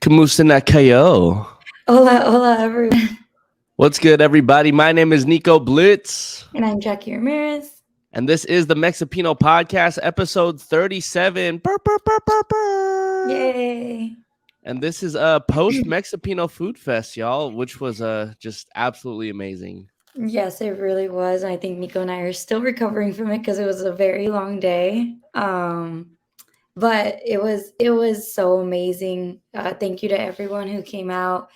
Kamusta na kayo? Hola, hola, everyone. What's good, everybody? My name is Nico Blitz, And I'm Jackie Ramirez. and this is the Mexipino Podcast, episode 37. Burr, burr, burr, burr, burr. Yay. And this is a post-Mexipino Food Fest, y'all, which was just absolutely amazing. Yes, it really was. I think Nico and I are still recovering from it because it was a very long day. But it was so amazing. Thank you to everyone who came out.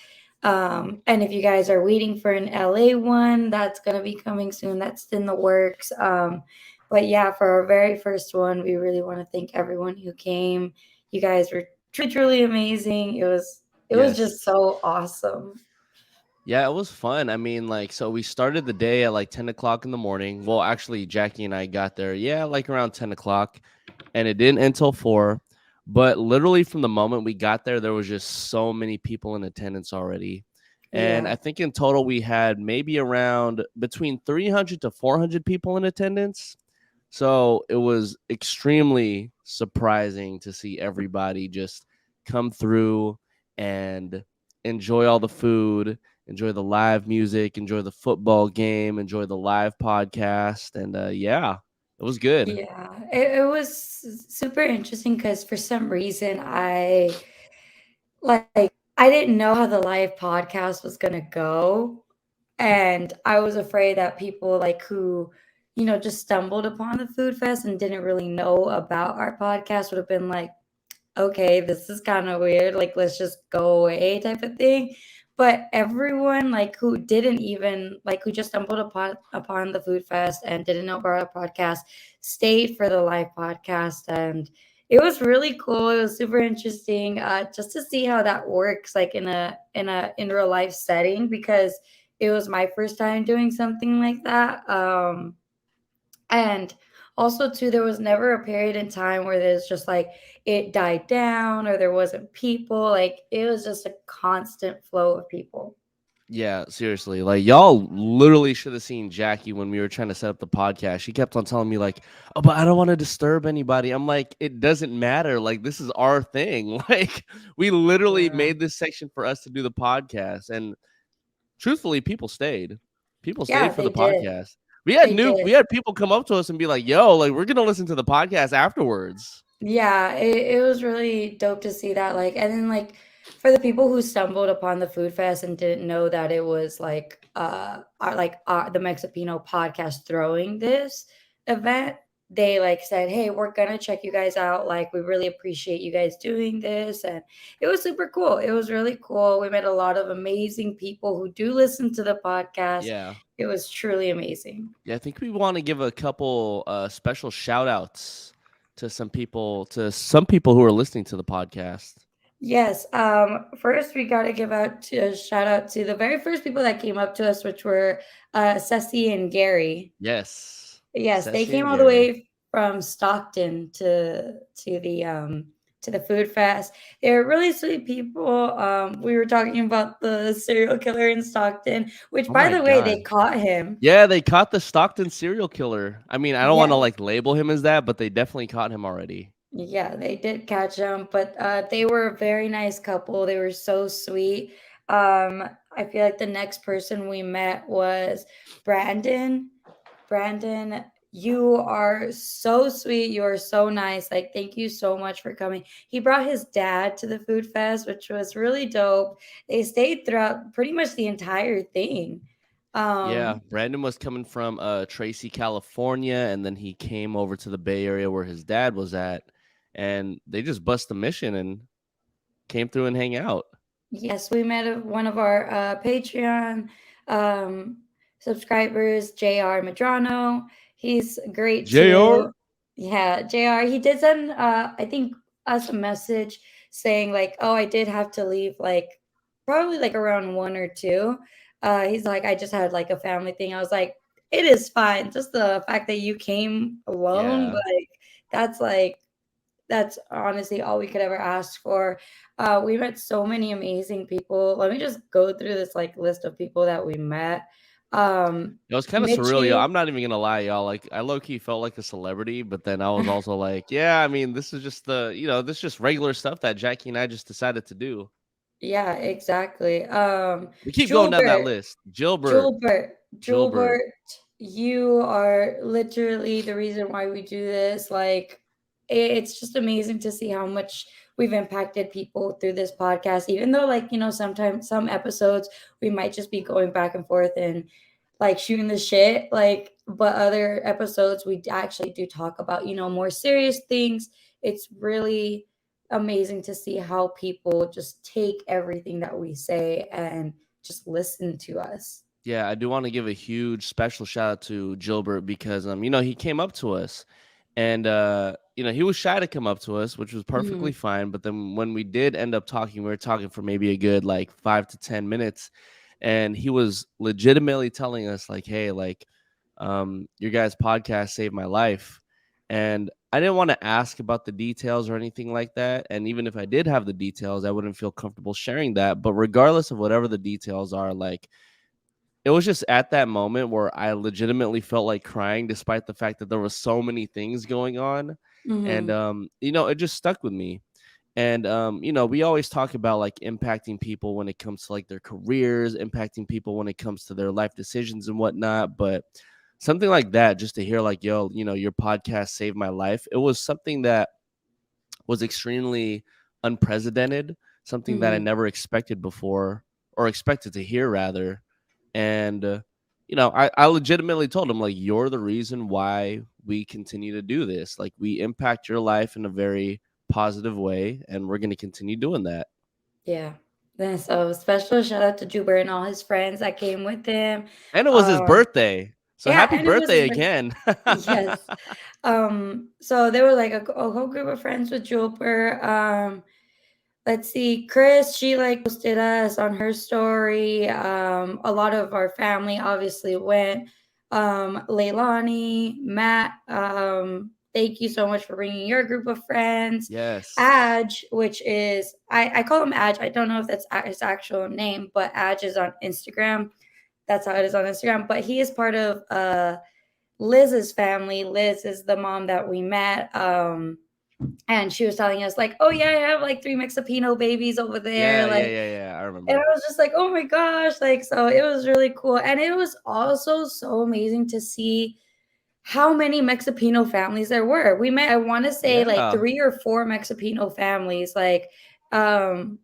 And if you guys are waiting for an LA one, that's gonna be coming soon. That's in the works. But yeah, for our very first one, we really want to thank everyone who came. You guys were truly amazing. It was just Yes. so awesome. Yeah, it was fun. I mean, so we started the day at like 10 o'clock in the morning. Well, actually, Jackie and I got there, like around 10 o'clock, and it didn't end until 4. But literally from the moment we got there was just so many people in attendance already. And Yeah. I think in total we had maybe around between 300 to 400 people in attendance. So it was extremely surprising to see everybody just come through and enjoy all the food, enjoy the live music, enjoy the football game, enjoy the live podcast. And yeah, it was good. Yeah, it was super interesting because for some reason like I didn't know how the live podcast was gonna go, and I was afraid that people like who just stumbled upon the food fest and didn't really know about our podcast would have been like, okay, this is kind of weird. Like, let's just go away type of thing. But everyone like who didn't even like who just stumbled upon the food fest and didn't know about our podcast stayed for the live podcast, and it was really cool. It was super interesting just to see how that works like in real life setting because it was my first time doing something like that. And also too, there was never a period in time where there's just like it died down or there wasn't people. Like it was just a constant flow of people. Yeah, seriously. Like y'all literally should have seen Jackie when we were trying to set up the podcast. She kept on telling me like, "Oh, but I don't want to disturb anybody." I'm like, "It doesn't matter. Like this is our thing." Like we literally Yeah. made this section for us to do the podcast, and truthfully, people stayed. People Yeah, stayed for they the did. podcast. They We did. had people come up to us and be like, "Yo, like we're going to listen to the podcast afterwards." Yeah, it was really dope to see that. Like, and then like for the people who stumbled upon the food fest and didn't know that it was like the Mexipino podcast throwing this event, they like said, "Hey, we're gonna check you guys out. Like, we really appreciate you guys doing this," and it was super cool. It was really cool. We met a lot of amazing people who do listen to the podcast. Yeah. It was truly amazing. Yeah, I think we want to give a couple special shout outs to some people who are listening to the podcast. Yes. First, we got to give out to a shout out to the very first people that came up to us, which were Ceci and Gary. Yes. Yes, they Ceci came and all the Gary. way from Stockton to the food fest. They're really sweet people. We were talking about the serial killer in Stockton, which Oh by my the way, god. they caught him. Yeah, they caught the Stockton serial killer. I mean, I don't want to Yes. like label him as that, but they definitely caught him already. Yeah, they did catch them, but they were a very nice couple. They were so sweet. I feel like the next person we met was Brandon. Brandon, you are so sweet. You are so nice. Like, thank you so much for coming. He brought his dad to the food fest, which was really dope. They stayed throughout pretty much the entire thing. Yeah, Um, Brandon was coming from Tracy, California, and then he came over to the Bay Area where his dad was at, and they just bust the mission and came through and hang out. Yes, we met one of our Patreon um, subscribers, JR Madrano. He's great JR? too. Yeah, JR. He did send, I think, us a message saying like, "Oh, I did have to leave, like probably like around 1 or 2." He's like, "I just had like a family thing." I was like, "It is fine. Just the fact that you came alone, Yeah. like that's honestly all we could ever ask for." We met so many amazing people. Let me just go through this like list of people that we met. It was kind of surreal, yo. Mitchie, I'm not even gonna lie, y'all. Like, I low key felt like a celebrity, but then I was also like, yeah, I mean, this is just this is just regular stuff that Jackie and I just decided to do. Yeah, exactly. We keep going down that Julbert, list. Gilbert, Julbert, Gilbert. Julbert, you are literally the reason why we do this. Like, it's just amazing to see how much we've impacted people through this podcast. Even though, like, sometimes some episodes we might just be going back and forth and like shooting the shit, like, but other episodes we actually do talk about, more serious things. It's really amazing to see how people just take everything that we say and just listen to us. Yeah, I do want to give a huge special shout out to Gilbert because he came up to us and he was shy to come up to us, which was perfectly Mhm. fine. But then when we did end up talking, we were talking for maybe a good like 5 to 10 minutes, and he was legitimately telling us like, "Hey, like, your guys' podcast saved my life," and I didn't want to ask about the details or anything like that. And even if I did have the details, I wouldn't feel comfortable sharing that. But regardless of whatever the details are, like it was just at that moment where I legitimately felt like crying despite the fact that there was so many things going on. And Mhm. it just stuck with me. And we always talk about like impacting people when it comes to like their careers, impacting people when it comes to their life decisions and whatnot. But something like that, just to hear like, yo, your podcast saved my life. It was something that was extremely unprecedented, something that I Mhm. never expected before or expected to hear rather. And I legitimately told him like, you're the reason why we continue to do this. Like, we impact your life in a very positive way, and we're going to continue doing that. Yeah. Then so special shout out to Juber and all his friends that came with him. And it was his Um, birthday, so yeah, happy and it was birthday his birthday. again. Yes. So there was like a whole group of friends with Juber. Let's see, Chris, she like posted us on her story. A lot of our family obviously went. Leilani, Matt, thank you so much for bringing your group of friends. Yes. Aj, which is I call him Aj. I don't know if that's his actual name, but Aj is on Instagram. That's how it is on Instagram. But he is part of Liz's family. Liz is the mom that we met. And she was telling us like, oh yeah, I have like three Mexipino babies over there, Yeah, yeah, like, yeah, yeah. I and I remember. was just like, oh my gosh, like, so it was really cool. And it was also so amazing to see how many Mexipino families there were. We met, I want to say like Yeah. 3 or 4 Mexipino families, like, um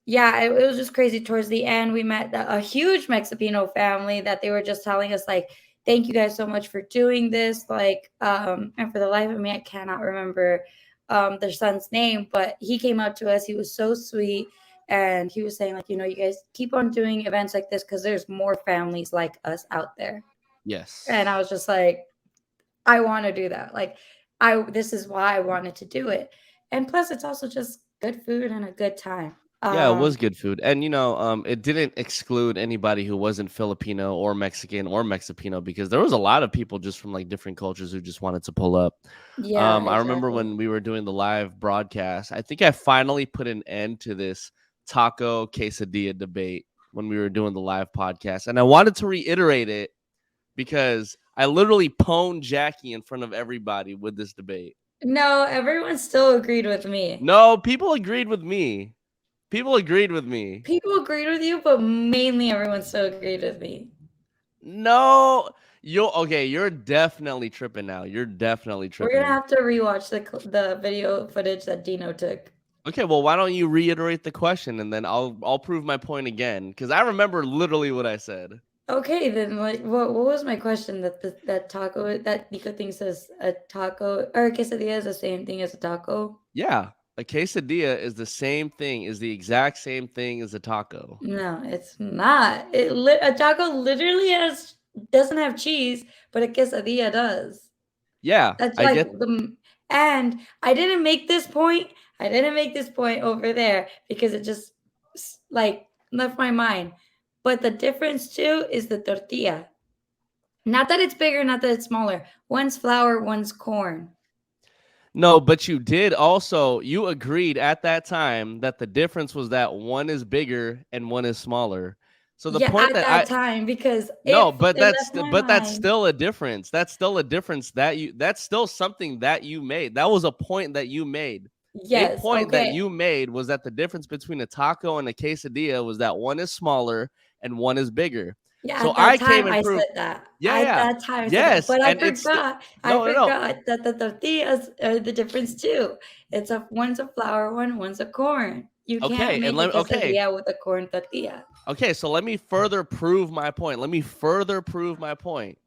yeah, it was just crazy. Towards the end, we met a huge Mexipino family that they were just telling us like, "Thank you guys so much for doing this." Like, and for the life of me, I cannot remember their son's name, but he came up to us. He was so sweet, and he was saying like, you guys keep on doing events like this because there's more families like us out there. And I Yes. was just like, I want to do that. Like, I this is why I wanted to do it, and plus, it's also just good food and a good time. Yeah, it was Um, good food. And it didn't exclude anybody who wasn't Filipino or Mexican or Mexipino, because there was a lot of people just from like different cultures who just wanted to pull up. yeah, I remember exactly. when we were doing the live broadcast, I think I finally put an end to this taco quesadilla debate when we were doing the live podcast. And I wanted to reiterate it because I literally pwned Jackie in front of everybody with this debate. No, everyone still agreed with me. No, people agreed with me. People agreed with me. People agreed with you, but mainly everyone still agreed with me. No, you're definitely tripping now. You're definitely We're gonna tripping. have to rewatch the video footage that Dino took. Okay, well, why don't you reiterate the question and then I'll prove my point again, cuz I remember literally what I said. Okay, then like what was my question that that taco that Nico thinks is a taco or a quesadilla is the same thing as a taco? Yeah, a quesadilla is the same thing, is the exact same thing as a taco. No, it's not. A taco literally has doesn't have cheese, but a quesadilla does. Yeah, That's I like get the and I didn't make this point. I didn't make this point over there because it just like left my mind. But the difference too is the tortilla. Not that it's bigger, not that it's smaller. One's flour, one's corn. No, but you agreed at that time that the difference was that one is bigger and one is smaller. So the Yeah, point at that that I time because No, it left my but that's mind. still a difference. That's still a difference that's still something that you made. That was a point that you made. A Yes. point that Okay. you made was that the difference between a taco and a quesadilla was that one is smaller and one is bigger. Yeah, So at that I came time and I said proved, that. yeah, At yeah, that time I said that, yes, but and it's I no, no, no. forgot that the tortillas are the difference too. It's a one's a flour one, one's a corn. You can't Okay, and make a let okay, quesadilla with a corn tortilla. okay. So let me further prove my point. Let me further prove my point.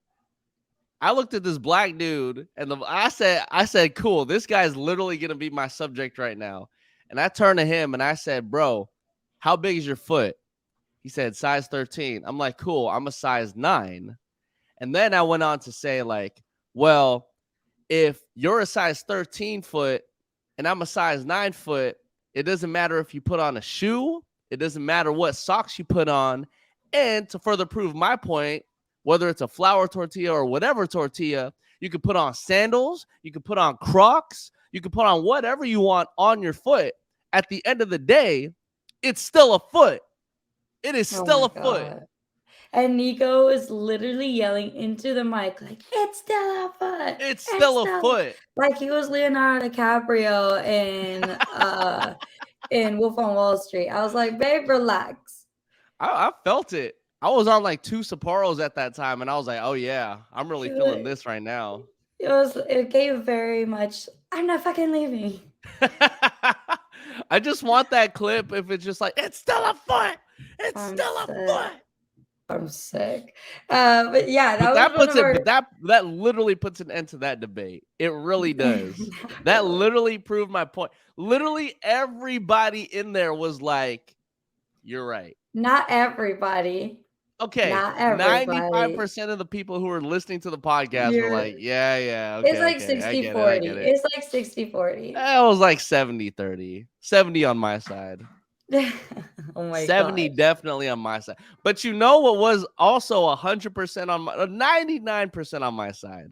I looked at this black dude, and I said, cool. This guy's literally gonna be my subject right now. And I turned to him and I said, bro, how big is your foot? He said size 13. I'm like, cool. I'm a size 9. And then I went on to say, like, well, if you're a size 13 foot and I'm a size 9 foot, it doesn't matter if you put on a shoe, it doesn't matter what socks you put on. And to further prove my point, whether it's a flour tortilla or whatever tortilla, you could put on sandals, you could put on Crocs, you could put on whatever you want on your foot. At the end of the day, it's still a foot. It is Oh still my a foot. god. And Nico is literally yelling into the mic like, "It's still a foot. It's It's still a still," foot. like he was Leonardo DiCaprio in Wolf on Wall Street. I was like, "Babe, relax." I felt it. I was on like 2 Sapporos at that time, and I was like, oh yeah, I'm really He feeling was, this right now. it gave very much, "I'm not fucking leaving." I just want that clip if it's just like, it's still a foot. It's I'm still a sick. foot. I'm sick. But yeah, that But was that one puts of it, our but that literally puts an end to that debate. It really does. That literally proved my point. Literally everybody in there was like, you're right. Not everybody. Okay, Not everybody. 95% of the people who were listening to the podcast were You're like, yeah, yeah, It's okay, like okay, I get it, I 60-40. get it. It's like 60-40. It was like 70-30. 70 on my side. Oh my 70 gosh. definitely on my side. But you know what was also 100% on my 99% on my side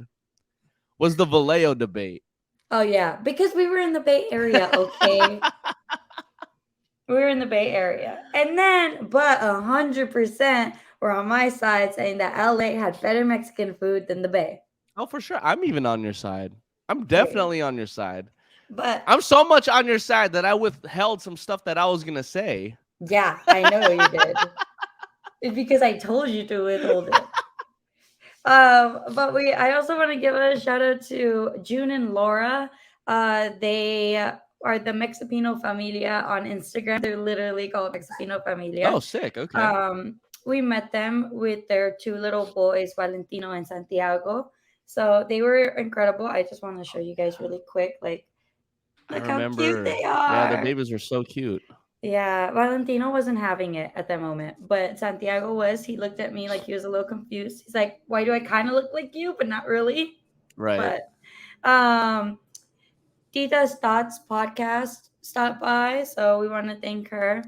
was the Vallejo debate. Oh yeah, because we were in the Bay Area, okay? We were in the Bay Area. And then, but 100% were on my side saying that LA had better Mexican food than the Bay. Oh, for sure. I'm even on your side. I'm Period. definitely on your side. But I'm so much on your side that I withheld some stuff that I was going to say. yeah, I know you did. It's because I told you to withhold it. But I also want to give a shout out to June and Laura. They are the Mexipino Familia on Instagram. They're literally called Mexipino Oh, Familia. sick. Okay. We met them with their two little boys, Valentino and Santiago. So they were incredible. I just want to show you guys really quick. Like, I look how cute remember. they Yeah, the are. babies were so cute. Yeah, Valentino wasn't having it at that moment, but Santiago was. He looked at me like he was a little confused. He's like, "Why do I kind of look like you, but not really?" Right. But um, Tita's Thoughts podcast stopped by, so we want to thank her.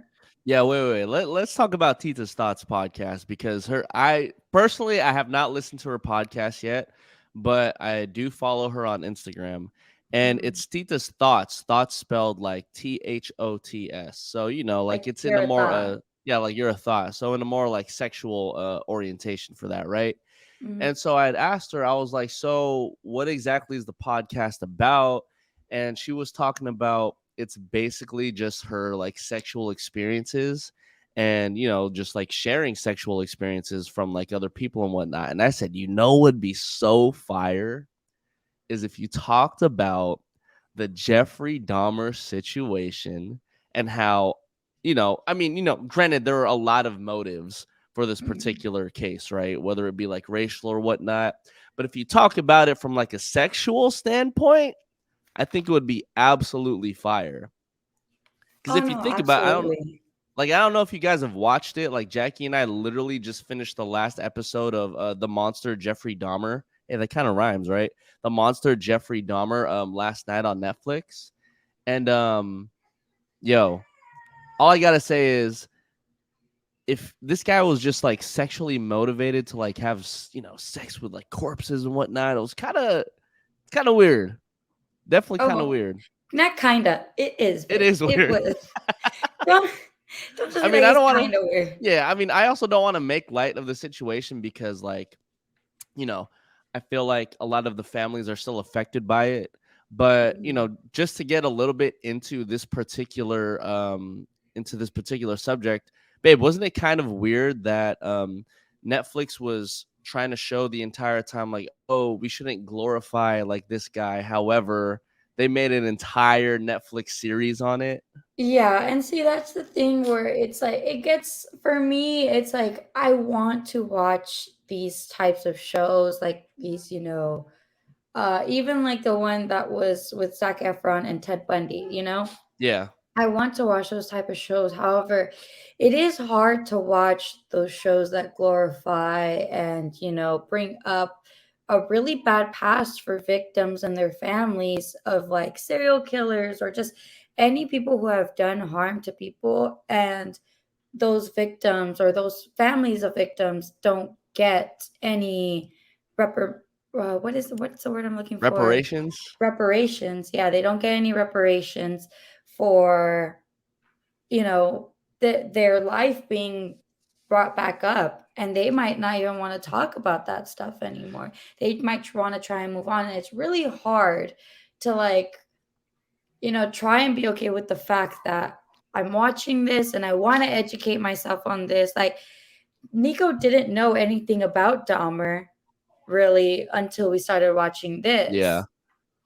Yeah, wait. Let's talk about Tita's Thoughts podcast because I personally I have not listened to her podcast yet, but I do follow her on Instagram. And Mhm. it's Tita's thoughts spelled like THOTS. So, like Like it's in you're a a more thought. yeah, like you're a thought. So in a more like sexual orientation for that, right? Mhm. And so I had asked her, I was like, so what exactly is the podcast about? And she was talking about it's basically just her like sexual experiences and, just like sharing sexual experiences from like other people and whatnot. And I said, would be so fire is if you talked about the Jeffrey Dahmer situation and how, granted, there are a lot of motives for this Mhm. particular case, right? Whether it be like racial or whatnot. But if you talk about it from like a sexual standpoint, I think it would be absolutely fire. Because Oh if you no, think about, absolutely. I don't know if you guys have watched it. Like Jackie and I literally just finished the last episode of the monster Jeffrey Dahmer. Hey, that kind of rhymes, right? The monster Jeffrey Dahmer last night on Netflix. And yo, all I gotta say is if this guy was just like sexually motivated to like have sex with like corpses and whatnot, it was kind of weird. Definitely Oh kind of well, weird. not kinda. It is It weird. is It weird. was. Don't don't just I be mean, like I it's don't want to. kind of weird. Yeah, I mean, I also don't want to make light of the situation because, like, you know, I feel like a lot of the families are still affected by it. But Mhm. just to get a little bit into this particular subject, babe, wasn't it kind of weird that Netflix was trying to show the entire time like, oh, we shouldn't glorify like this guy. However, they made an entire Netflix series on it. Yeah, and see, that's the thing where it's like it gets for me, it's like I want to watch these types of shows, like these, even like the one that was with Zac Efron and Ted Bundy, Yeah. I want to watch those type of shows. However, it is hard to watch those shows that glorify and, bring up a really bad past for victims and their families of like serial killers or just any people who have done harm to people. And those victims or those families of victims don't get any repar- what's the word I'm looking for? Reparations. Reparations. Yeah, they don't get any reparations for you know their life being brought back up, and they might not even want to talk about that stuff anymore. They might want to try and move on, and it's really hard to like try and be okay with the fact that I'm watching this and I want to educate myself on this. Like, Nico didn't know anything about Dahmer really until we started watching Yeah. this,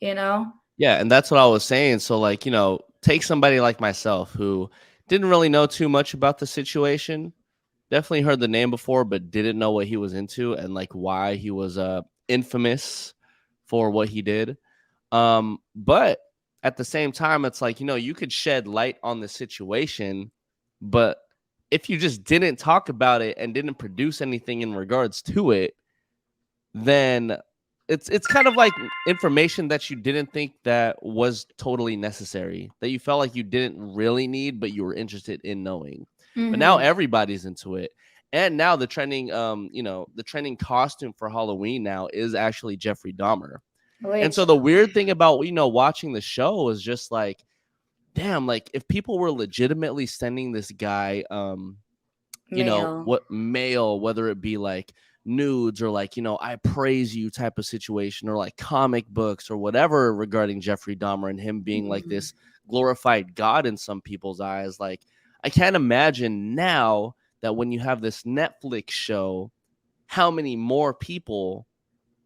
you know? Yeah, and that's what I was saying. So like, take somebody like myself who didn't really know too much about the situation. Definitely heard the name before, but didn't know what he was into and like why he was infamous for what he did. But at the same time, it's like, you could shed light on the situation, but if you just didn't talk about it and didn't produce anything in regards to it, then it's kind of like information that you didn't think that was totally necessary, that you felt like you didn't really need, but you were interested in knowing. But now Hmm. everybody's into it. And now the trending costume for Halloween now is actually Jeffrey Dahmer. And Which, so the weird thing about, watching the show is just like, damn, like if people were legitimately sending this guy male. what mail, whether it be like nudes or like, I praise you type of situation, or like comic books or whatever regarding Jeffrey Dahmer and him being like Mhm. this glorified god in some people's eyes. Like, I can't imagine now that when you have this Netflix show, how many more people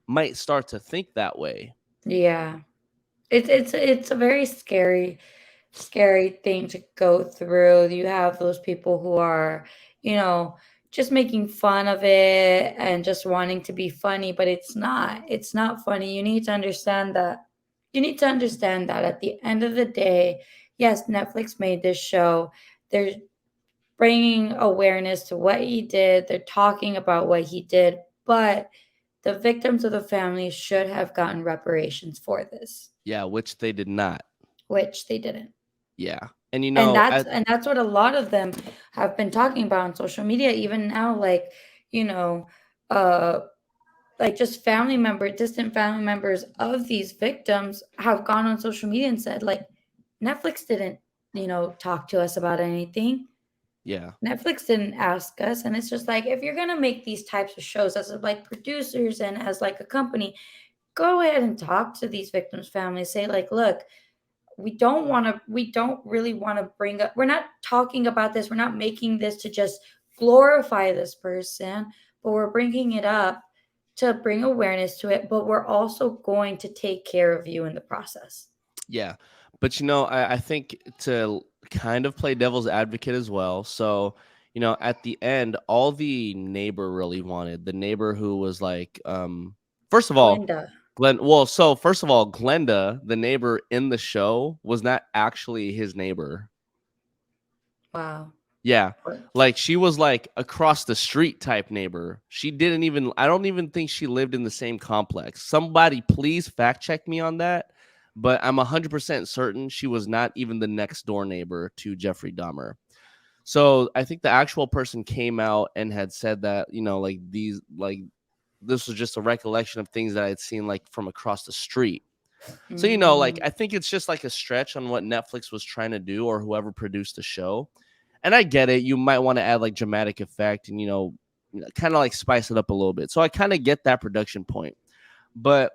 might start to think that way. Yeah. It's a very scary thing to go through. You have those people who are, you know, just making fun of it and just wanting to be funny, but it's not. It's not funny. You need to understand that. You need to understand that at the end of the day, yes, Netflix made this show. They're bringing awareness to what he did. They're talking about what he did, but the victims of the family should have gotten reparations for this, Yeah, which they did not. which they didn't. Yeah. And And that's at and that's what a lot of them have been talking about on social media even now, like, you know, uh like just distant family members of these victims have gone on social media and said like Netflix didn't, talk to us about anything. yeah. Netflix didn't ask us, and it's just like if you're gonna make these types of shows as like producers and as like a company, go ahead and talk to these victims' families. Say like, look, we don't really want to bring up. We're not talking about this. We're not making this to just glorify this person, but we're bringing it up to bring awareness to it. But we're also going to take care of you in the process. Yeah. But I think to kind of play devil's advocate as well. So, at the end, all the neighbor really wanted, the neighbor who was like, first of all, Glinda. first of all, Glenda, the neighbor in the show, was not actually his neighbor. Wow. Yeah. What? Like she was like across the street type neighbor. I don't even think she lived in the same complex. Somebody please fact check me on that. But I'm 100% certain she was not even the next door neighbor to Jeffrey Dahmer. So I think the actual person came out and had said that, like this was just a recollection of things that I had seen like from across the street. So, like Mm, I think it's just like a stretch on what Netflix was trying to do or whoever produced the show. And I get it. You might want to add like dramatic effect and kind of like spice it up a little bit. So I kind of get that production point. But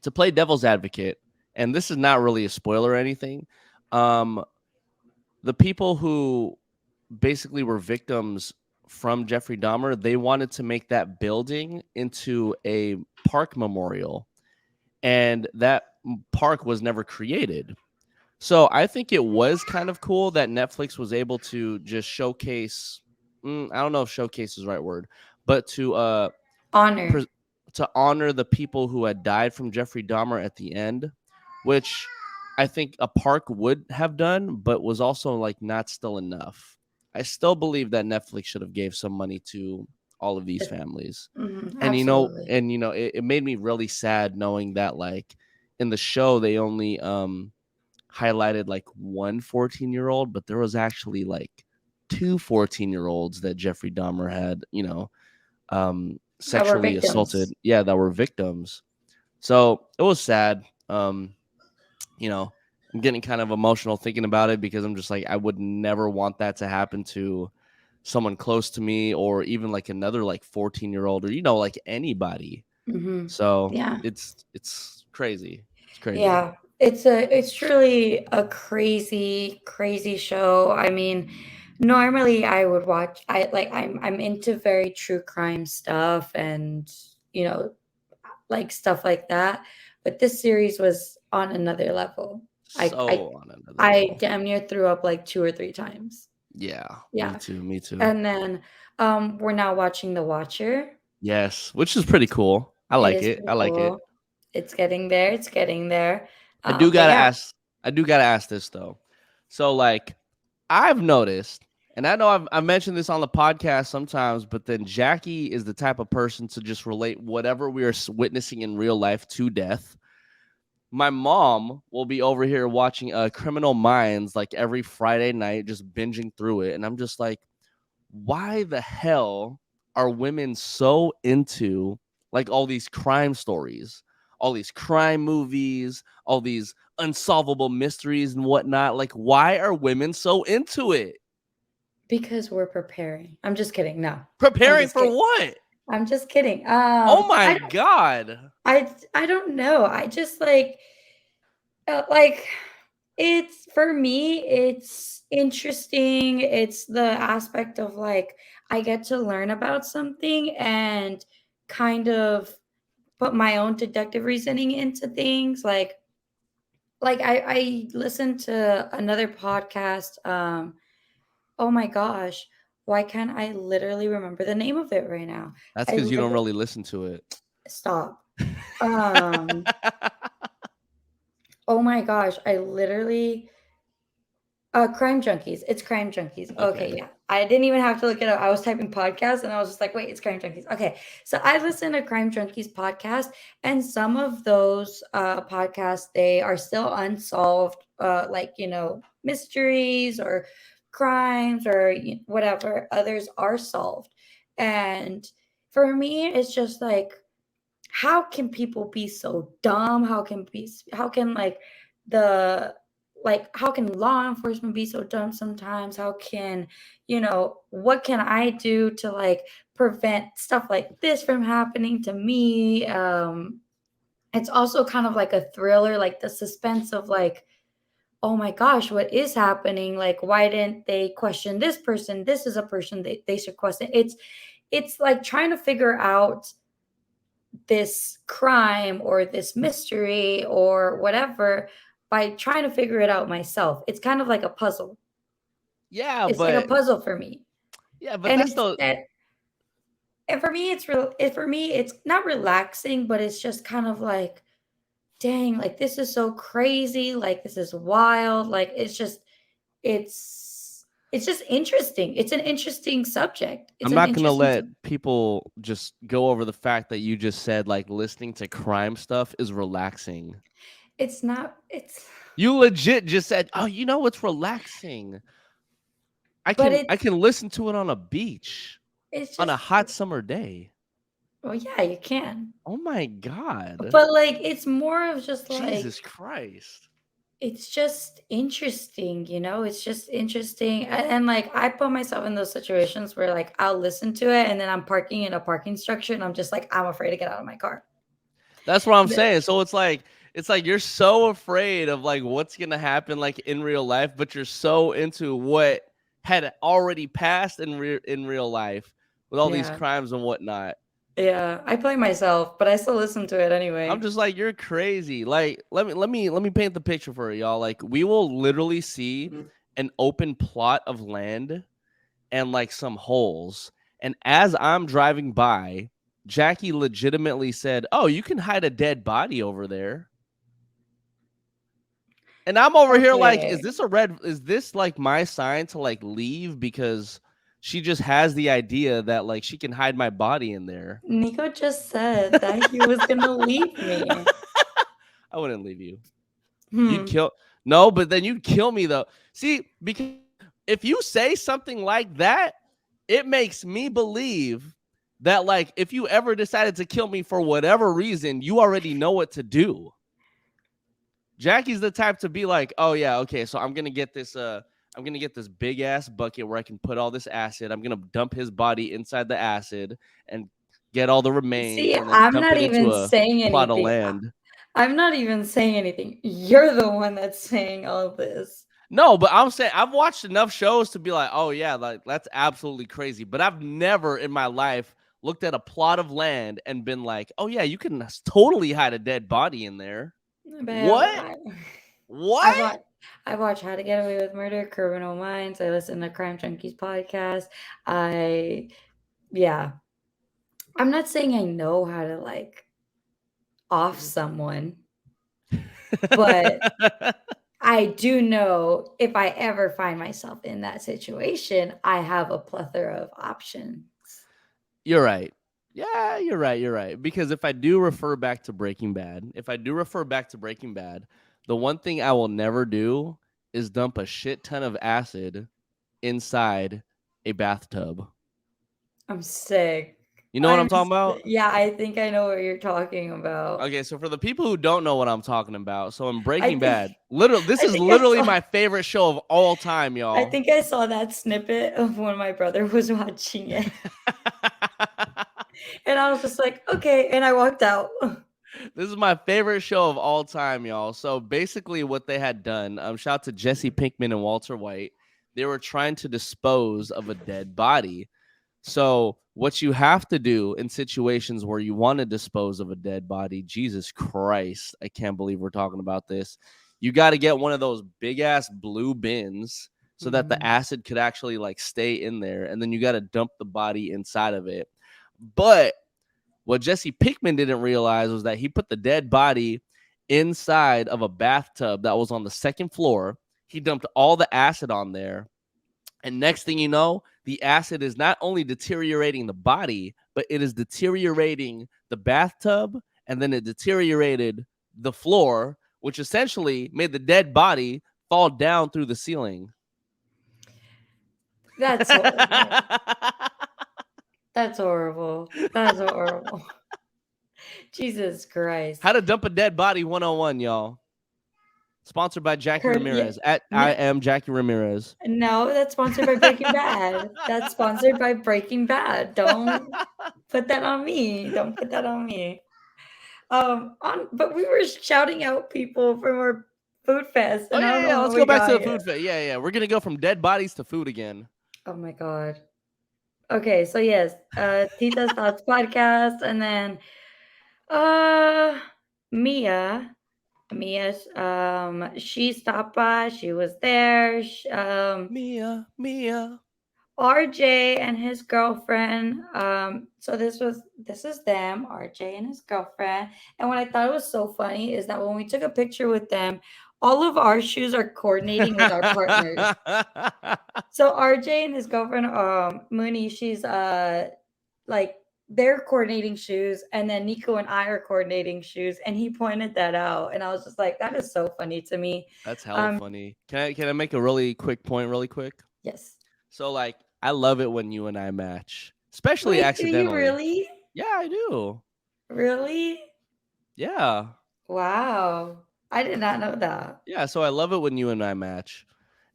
to play devil's advocate, and this is not really a spoiler or anything. Um, the people who basically were victims from Jeffrey Dahmer, they wanted to make that building into a park memorial, and that park was never created. So I think it was kind of cool that Netflix was able to just showcase. I don't know if showcase is the right word, but Honor. pre- to honor the people who had died from Jeffrey Dahmer at the end, which I think a park would have done, but was also like not still enough. I still believe that Netflix should have gave some money to all of these families. And Absolutely. it made me really sad knowing that like in the show they only highlighted like one 14-year-old, but there was actually like two 14-year-olds that Jeffrey Dahmer had, That were sexually assaulted. victims. Yeah, that were victims. So it was sad. You know, I'm getting kind of emotional thinking about it because I'm just like, I would never want that to happen to someone close to me or even like another like 14-year-old or, like anybody. Hmm. So Yeah. it's crazy. It's crazy. Yeah. It's truly a crazy, crazy show. I mean, normally I would watch I'm into very true crime stuff and you know, like stuff like that. But this series was on another level. I I So on another I level. damn near threw up like 2 or 3 times. Yeah, me Yeah. too. Me too. And then we're now watching The Watcher. Yes, which is pretty cool. I It like is it. pretty I like it. cool. It's getting there. It's getting there. I do But gotta yeah, ask. I do gotta ask this though. So like, I've noticed, and I know I've mentioned this on the podcast sometimes, but then Jackie is the type of person to just relate whatever we are witnessing in real life to death. My mom will be over here watching Criminal Minds like every Friday night, just binging through it, and I'm just like, why the hell are women so into like all these crime stories, all these crime movies, all these unsolvable mysteries and whatnot? Like, why are women so into it? because we're preparing. I'm just kidding. No, I'm Preparing just for kidding. what? I'm just kidding. Oh my God. I don't know. I just like it's for me. It's interesting. It's the aspect of like I get to learn about something and kind of put my own deductive reasoning into things. Like I listened to another podcast. Oh my gosh, why can't I literally remember the name of it right now? That's I because you don't literally really listen to it. stop. Um, oh my gosh, I literally Crime Junkies. It's Crime Junkies. Okay, Okay. yeah. I didn't even have to look it up. I was typing podcast and I was just like, wait, it's Crime Junkies. Okay. So I listen to Crime Junkies podcast, and some of those podcasts, they are still unsolved, mysteries or crimes or whatever. Others are solved. And for me, it's just like how can people be so dumb? How can the how can law enforcement be so dumb sometimes? How can, what can I do to prevent stuff like this from happening to me? It's also kind of like a thriller, like the suspense of oh my gosh, what is happening? Like, why didn't they question this person? This is a person they should question. It's like trying to figure out this crime or this mystery or whatever by trying to figure it out myself. It's kind of like a puzzle. Yeah, It's like a but puzzle for me. And that's it's the and for me it's real for me it's not relaxing, but it's just kind of like dang, like this is so crazy, like this is wild, like it's just interesting. It's an interesting subject. It's I'm an not gonna interesting let people just go over the fact that you just said like listening to crime stuff is relaxing. it's not it's You legit just said, "Oh, what's relaxing? I but can I can listen to it on a beach it's on a just hot summer day." well, yeah, you can. Oh my god. But, it's more of just, Jesus Christ. it's just interesting, It's just interesting, and I put myself in those situations where, I'll listen to it, and then I'm parking in a parking structure, and I'm just like, "I'm afraid to get out of my car." That's what I'm The saying. So it's like you're so afraid of like what's gonna happen like in real life, but you're so into what had already passed in real life with all these Yeah. crimes and whatnot. Yeah. I play myself, but I still listen to it I'm anyway. just like, you're crazy. Like, let me paint the picture for y'all. Like, we will literally see an open plot of land and like some holes. And as I'm driving by, Jackie legitimately said, "Oh, you can hide a dead body over there." And I'm over here like, Okay. is this like my sign to like leave because she just has the idea that like she can hide my body in there. Nico just said that he was gonna leave me. I wouldn't leave you. You'd Hmm. kill No, but then you'd kill me though. See, because if you say something like that, it makes me believe that like if you ever decided to kill me for whatever reason, you already know what to do. Jackie's the type to be like, "Oh yeah, okay, so I'm going to get this big ass bucket where I can put all this acid. I'm going to dump his body inside the acid and get all the remains See, and then I'm dump not it into even a saying plot of anything. land." I'm not even saying anything. You're the one that's saying all this. No, but I'm saying I've watched enough shows to be like, oh yeah, like that's absolutely crazy. But I've never in my life looked at a plot of land and been like, oh yeah, you can totally hide a dead body in there. Babe, What? I What? watch I watch How to Get Away with Murder, Criminal Minds. I listen to Crime Junkies podcast. I yeah. I'm not saying I know how to like off someone, but I do know if I ever find myself in that situation, I have a plethora of options. You're right. Yeah, you're right. You're right. Because if I do refer back to Breaking Bad, the one thing I will never do is dump a shit ton of acid inside a bathtub. I'm sick. You know what I'm talking about? Yeah, I think I know what you're talking about. Okay, so for the people who don't know what I'm talking about, so in I Breaking think Bad, literally, this I is think I literally saw my favorite show of all time, I y'all. think I saw that snippet of when my brother was watching it, and I was just like, "Okay," and I walked out. This is my favorite show of all time, y'all. So basically, what they had done, shout out to Jesse Pinkman and Walter White, they were trying to dispose of a dead body. So what you have to do in situations where you want to dispose of a dead body, Jesus Christ, I can't believe we're talking about this. You got to get one of those big ass blue bins so that the Mhm. acid could actually like stay in there, and then you got to dump the body inside of it. But what Jesse Pinkman didn't realize was that he put the dead body inside of a bathtub that was on the second floor. He dumped all the acid on there. And next thing you know, the acid is not only deteriorating the body, but it is deteriorating the bathtub. And then it deteriorated the floor, which essentially made the dead body fall down through the ceiling. That's horrible. That's horrible. That's horrible. Jesus Christ. How to dump a dead body 101, y'all. Sponsored by Jackie Yeah, Ramirez at I no, am Jackie Ramirez. no, that's sponsored by Breaking Bad. That's sponsored by Breaking Bad. Don't put that on me. Don't put that on me. But we were shouting out people from our food fest, Oh and I yeah, don't yeah, know yeah. how Let's go we back to got the here. food fit. Yeah, yeah. We're gonna go from dead bodies to food again. Oh my god. Okay, so yes, Tita's Thoughts podcast, and then uh Mia. She stopped by, she was there. Mia, Mia. RJ and his girlfriend. So this is them, RJ and his girlfriend. And what I thought was so funny is that when we took a picture with them, all of our shoes are coordinating with our partners. So RJ and his girlfriend, Mooney, she's like they're coordinating shoes, and then Nico and I are coordinating shoes, and he pointed that out, and I was just like, that is so funny to me. That's hella Um, funny. Can I make a really quick point really quick? yes. So like I love it when you and I match, especially Wait, do you accidentally. really? Yeah, I do. Really? Yeah. Wow. I did not know that. Yeah, so I love it when you and I match.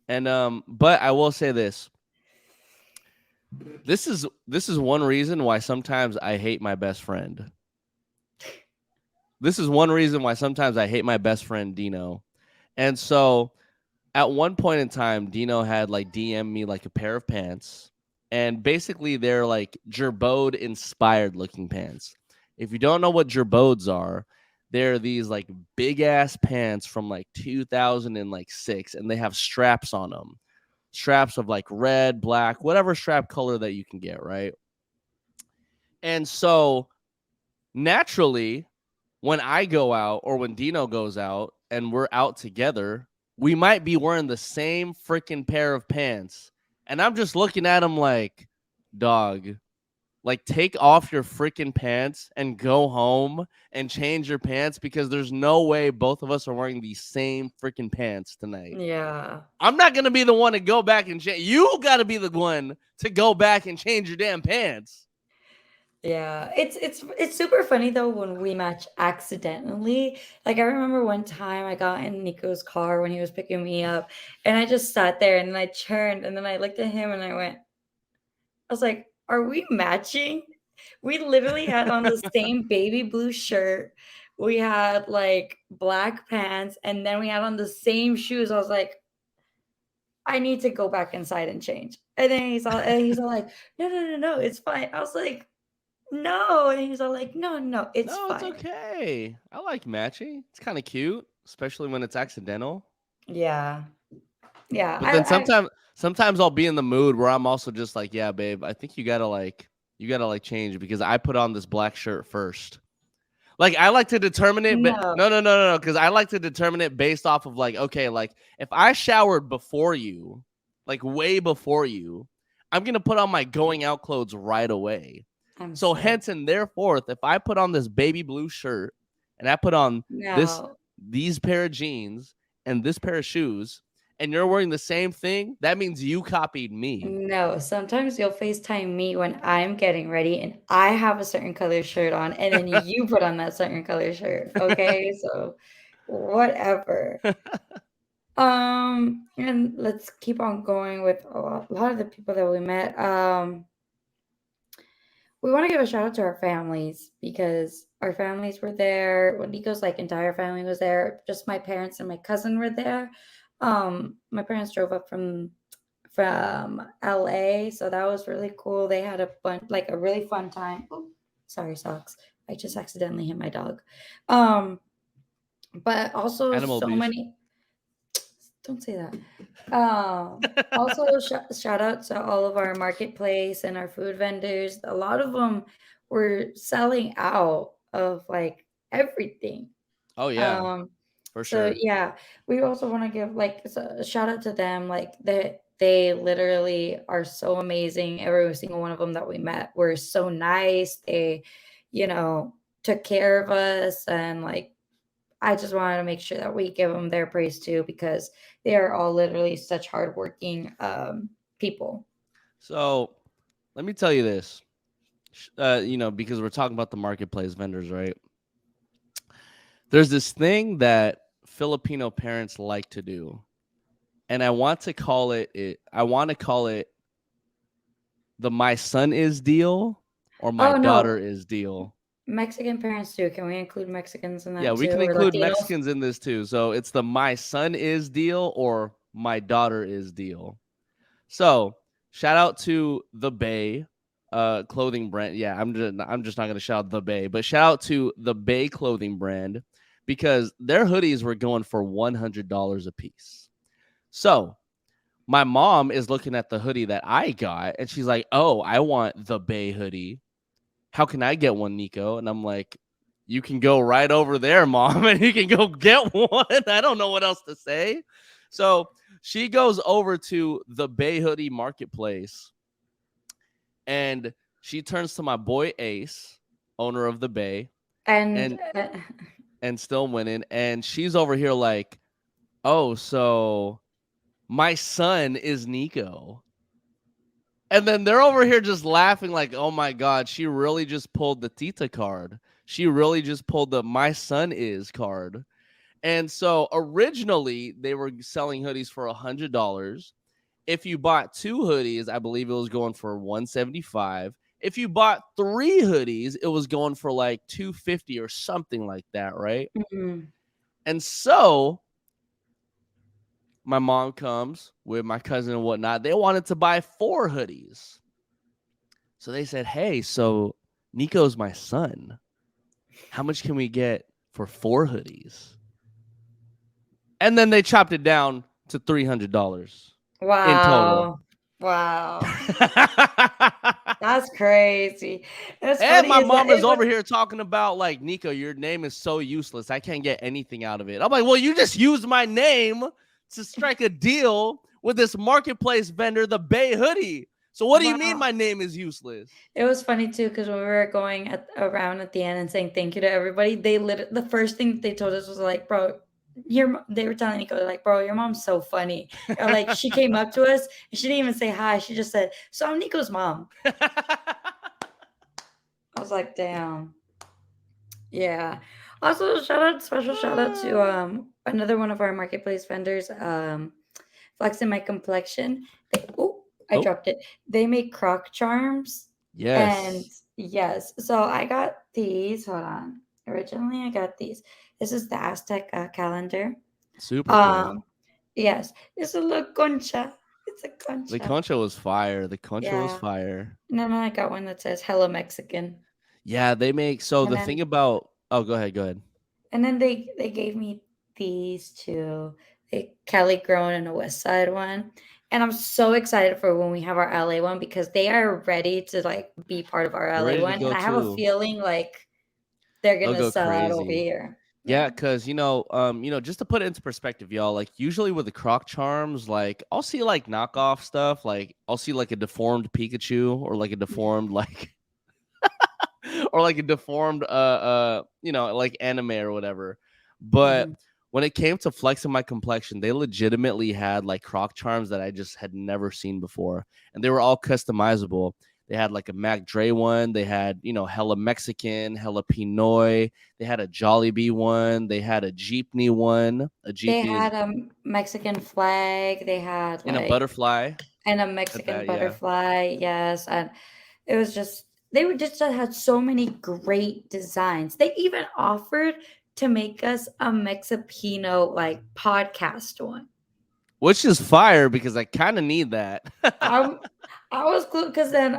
And but I will say this. This is one reason why sometimes I hate my best friend. this is one reason why sometimes I hate my best friend Dino. And so at one point in time, Dino had like DM me like a pair of pants, and basically they're like Gerbode inspired looking pants. If you don't know what Gerbodes are, they're these like big ass pants from like 2006, and they have straps on them, straps of like red, black, whatever strap color that you can get, right? And so naturally, when I go out or when Dino goes out and we're out together, we might be wearing the same freaking pair of pants. And I'm just looking at him like, dog, like take off your freaking pants and go home and change your pants, because there's no way both of us are wearing the same freaking pants tonight. Yeah. I'm not going to be the one to go back and change. You got to be the one to go back and change your damn pants. Yeah, it's super funny though when we match accidentally. Like I remember one time I got in Nico's car when he was picking me up, and I just sat there and then I turned and then I looked at him and I was like, "Are we matching?" We literally had on the same baby blue shirt. We had like black pants, and then we had on the same shoes. I was like, "I need to go back inside and change." And then he's all like, "No, no, no, no, it's fine." I was like, no, and he's all like, "No, no, it's No, it's fine." okay. I like matching. It's kind of cute, especially when it's accidental. Yeah, yeah. But then I sometimes I'll be in the mood where I'm also just like, yeah, babe, I think you gotta like change because I put on this black shirt first. Like I like to determine it, but no, no, because I like to determine it based off of like, okay, like if I showered before you, like way before you, I'm gonna put on my going out clothes right away. I'm So sick. hence and therefore, if I put on this baby blue shirt and I put on this No, these pair of jeans and this pair of shoes, and you're wearing the same thing, that means you copied me. no. Sometimes you'll FaceTime me when I'm getting ready and I have a certain color shirt on, and then you put on that certain color shirt. Okay, so whatever. And let's keep on going with a lot of the people that we met. We want to give a shout out to our families because our families were there. When Nico's like entire family was there. Just my parents and my cousin were there. My parents drove up from LA, so that was really cool. They had a really fun time. Oh, sorry, socks. I just accidentally hit my dog. Um, but also Animal so abuse. many. Don't say that. Also, shout out to all of our marketplace and our food vendors. A lot of them were selling out of like everything. Oh yeah, Um, for so sure. yeah, we also want to give like a shout out to them. Like they literally are so amazing. Every single one of them that we met were so nice. They, you know, took care of us and like I just wanted to make sure that we give them their praise too because they are all literally such hardworking people. So let me tell you this. Because we're talking about the marketplace vendors, right? There's this thing that Filipino parents like to do, and I want to call it the my son is deal or my Oh daughter no, is deal. Mexican parents too. Can we include Mexicans in Yeah, that we too, can or include Latinos? Mexicans in this too. So it's the my son is deal or my daughter is deal. So shout out to the Bay clothing brand. Yeah, I'm just not gonna shout out the Bay, but shout out to the Bay clothing brand because their hoodies were going for $100 a piece. So my mom is looking at the hoodie that I got and she's like, "Oh, I want the Bay hoodie. How can I get one, Nico?" And I'm like, "You can go right over there, mom, and you can go get one." I don't know what else to say. So she goes over to the Bay Hoodie Marketplace and she turns to my boy Ace, owner of the Bay, And and still winning. And she's over here like, "Oh, so my son is Nico." And then they're over here just laughing like, "Oh my god, she really just pulled the Tita card. She really just pulled the my son is card." And so originally they were selling hoodies for $100. If you bought two hoodies, I believe it was going for 175. if you bought 3 hoodies, it was going for like 250 or something like that, right? Mhm. And so my mom comes with my cousin and whatnot. They wanted to buy 4 hoodies. So they said, hey, so Nico's my son. How much can we get for 4 hoodies? And then they chopped it down to $300 in total. Wow. Wow. That's crazy. What's And funny my is that mom is it was over here talking about like, Nico, your name is so useless. I can't get anything out of it. I'm like, well, you just used my name to strike a deal with this marketplace vendor, the Bay Hoodie. So what do you mean wow. my name is useless? It was funny too because when we were going around at the end and saying thank you to everybody, they the first thing they told us was like, "Bro, they were telling Nico, they're like, bro, your mom's so funny." Or like she came up to us and she didn't even say hi. She just said, "So I'm Nico's mom." I was like, "Damn, yeah." Also, special shout out to another one of our marketplace vendors, Flexing My Complexion. I Oh, dropped it. They make croc charms. And yes. yes, so I got these. Hold on. Originally, I got these. This is the Aztec calendar. Super cool. Um, yes, it's a little concha. It's a The concha. concha was fire. The concha was Yeah. fire. And then I got one that says "Hello Mexican." Yeah, they make so And the thing then about oh go ahead, go ahead. they gave me these two, a Cali Grown and a West Side one. And I'm so excited for when we have our LA one because they are ready to like be part of our They're LA ready to one. And go I have a too. feeling like they're They'll gonna go sell out over crazy. here. Yeah, Yeah. because just to put it into perspective, y'all, like usually with the Croc charms, like I'll see like knockoff stuff, like I'll see like a deformed Pikachu or like a deformed like or like a deformed like anime or whatever. But Mhm. when it came to flexing my complexion, they legitimately had like Croc charms that I just had never seen before. And they were all customizable. They had like a Mac Dre one. They had, hella Mexican, hella Pinoy. They had a Jollibee one. They had a Jeepney one. A They Jeepney is had a Mexican flag. They had in a like butterfly and a at Mexican that. Yeah. butterfly. Yes, and it was just they were just had so many great designs. They even offered to make us a Mexipino like podcast one. Which is fire because I kind of need that. Um, I was cool because then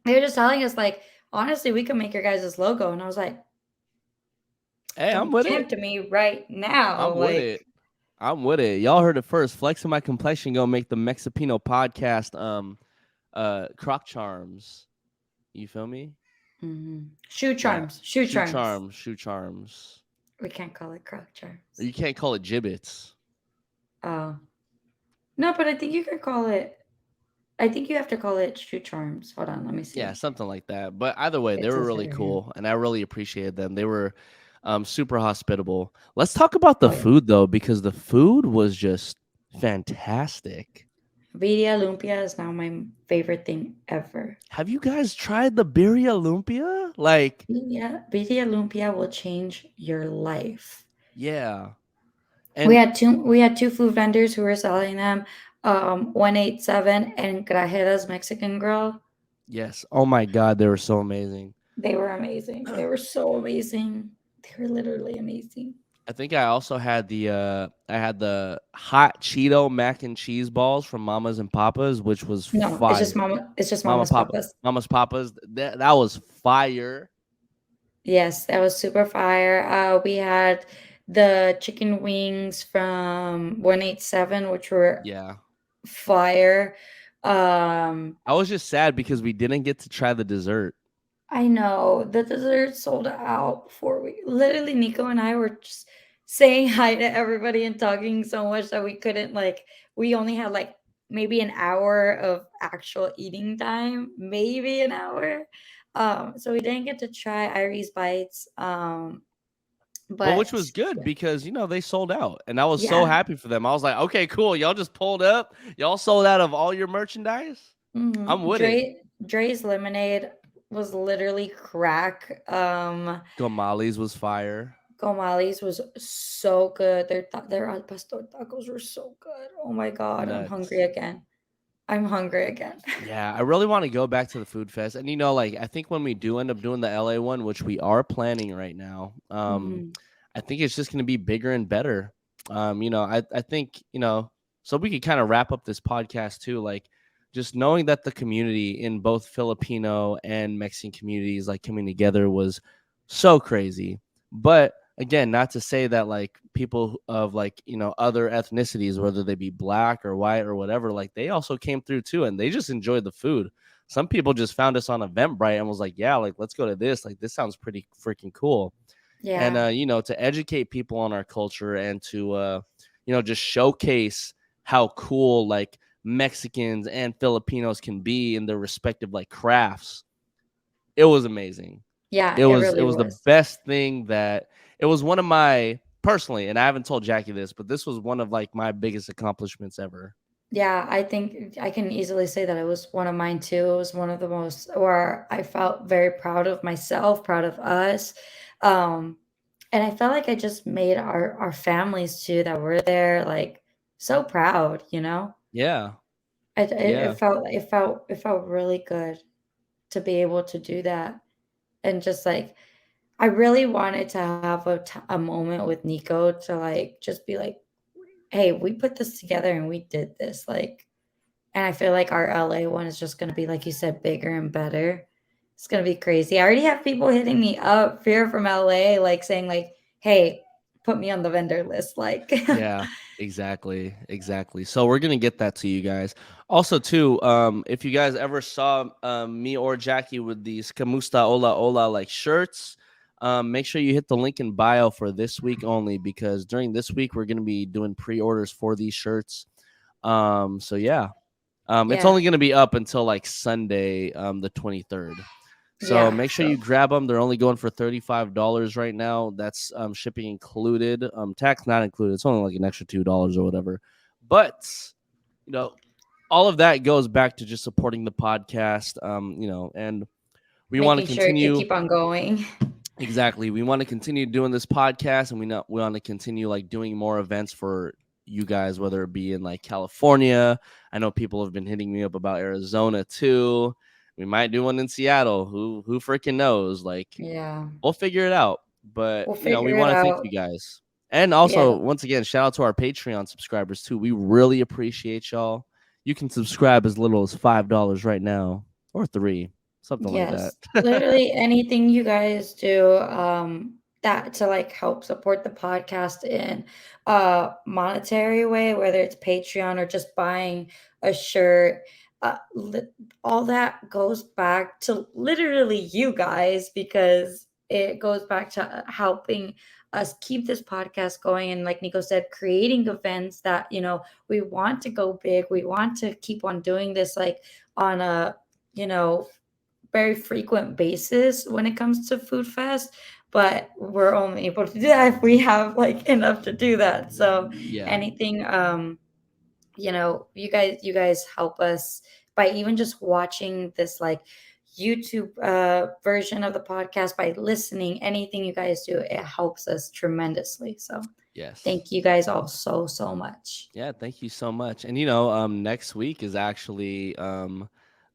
they were just telling us like honestly we can make your guys' logo, and I was like, Hey, I'm don't with it. tempt me right now, I'm with like. it. I'm with it. Y'all heard it first. Flexing my complexion gonna make the Mexipino podcast croc charms. You feel me? Mhm. Shoe Yeah. charms, shoe Shoe charms. charms, shoe charms. We can't call it croc charms. You can't call it gibbets. Oh. No, but I think you could call it I think you have to call it shoe charms. Hold on, let me Yeah, see. something like that. But either way, they It were says it really right here. cool and I really appreciated them. They were super hospitable. Let's talk about the Oh, yeah. food though, because the food was just fantastic. Vidia lumpia is now my favorite thing ever. Have you guys tried the birria lumpia? Like, Vidia lumpia will change your life. yeah. We And had two food vendors who were selling them. 187 and Grajeda's Mexican Grill. yes. Oh my God, they were so amazing. They were amazing. They were so amazing. They were literally amazing. I think I also had the hot Cheeto mac and cheese balls from Mamas and Papas, which was No, it's just fire. mama. It's just Mama mama's Papa, papas. Mama's Papas. That was fire. Yes, that was super fire. We had the chicken wings from 187, which were Yeah. fire. Um, I was just sad because we didn't get to try the dessert. I know the dessert sold out before we literally Nico and I were just saying hi to everybody and talking so much that we couldn't like we only had like maybe an hour of actual eating time, maybe an hour. So we didn't get to try Irie's bites. But which But was good because they sold out. And I was so yeah. happy for them. I was like, okay, cool. Y'all just pulled up. Y'all sold out of all your merchandise. I'm with it. Dre's lemonade was literally crack. Gomali's was fire. Gomali's was so good. Their al pastor tacos were so good. Oh my god, I'm hungry Nuts. again. I'm hungry again. Yeah, I really want to go back to the food fest. And like I think when we do end up doing the LA one, which we are planning right now, Mhm. I think it's just going to be bigger and better. I think, so we could kind of wrap up this podcast too, like just knowing that the community in both Filipino and Mexican communities like coming together was so crazy. But again, not to say that like people of like, other ethnicities, whether they be black or white or whatever, like they also came through too and they just enjoyed the food. Some people just found us on Eventbrite and was like, yeah, like let's go to this. Like this sounds pretty freaking cool. And Yeah. to educate people on our culture and to just showcase how cool like Mexicans and Filipinos can be in their respective like crafts. It was amazing. Yeah, It it was it really was the was. best thing that it was one of my personally, and I haven't told Jackie this, but this was one of like my biggest accomplishments ever. Yeah, I think I can easily say that it was one of mine too. It was one of the most where I felt very proud of myself, proud of us. Um, and I felt like I just made our families too that were there like so proud, you know? Yeah. It Yeah. felt really good to be able to do that. And just like I really wanted to have a moment with Nico to like just be like, hey, we put this together and we did this. Like, and I feel like our LA one is just gonna be, like you said, bigger and better. It's gonna be crazy. I already have people hitting me up, Fear from LA, like saying like, "Hey, put me on the vendor list." Like, Yeah, exactly. So we're gonna get that to you guys. Also, too, if you guys ever saw me or Jackie with these Kamusta Ola Ola like shirts, make sure you hit the link in bio for this week only because during this week we're gonna be doing pre-orders for these shirts. So yeah, it's yeah, only gonna be up until like Sunday, the 23rd. So yeah. make sure So you grab them. They're only going for $35 right now. That's shipping included. Tax not included. It's only like an extra $2 or whatever. But you know, all of that goes back to just supporting the podcast. And we want to making sure it could continue. keep on going. Exactly. We want to continue doing this podcast, and we want to continue like doing more events for you guys, whether it be in like California. I know people have been hitting me up about Arizona too. We might do one in Seattle. Who freaking knows? Like Yeah, we'll figure it out. But we'll we figure it want to thank out. you guys. And Yeah, also, once again, shout out to our Patreon subscribers too. We really appreciate y'all. You can subscribe as little as $5 right now, or 3, something like that. yes, literally anything you guys do, that to like help support the podcast in a monetary way, whether it's Patreon or just buying a shirt, all that goes back to literally you guys because it goes back to helping us keep this podcast going and like Nico said, creating events that we want to go big. We want to keep on doing this like on a you know very frequent basis when it comes to food fest, but we're only able to do that if we have like enough to do that. So Yeah. anything, you guys help us by even just watching this like YouTube version of the podcast, by listening, anything you guys do, it helps us tremendously. So Yes. thank you guys all so much. Yeah, thank you so much. And next week is actually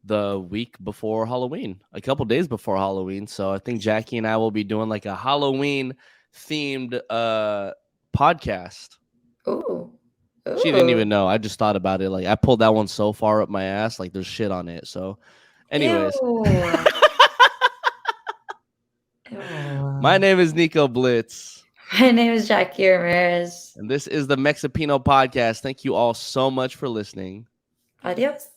the week before Halloween, a couple days before Halloween. So I think Jackie and I will be doing like a Halloween themed podcast. Ooh, She didn't ooh, even know. I just thought about it. Like I pulled that one so far up my ass, like there's shit on it. So, anyways, ew, my ew. name is Nico Blitz, My name is Jackie Ramirez. and this is the Mexipino podcast. Thank you all so much for listening. Adios.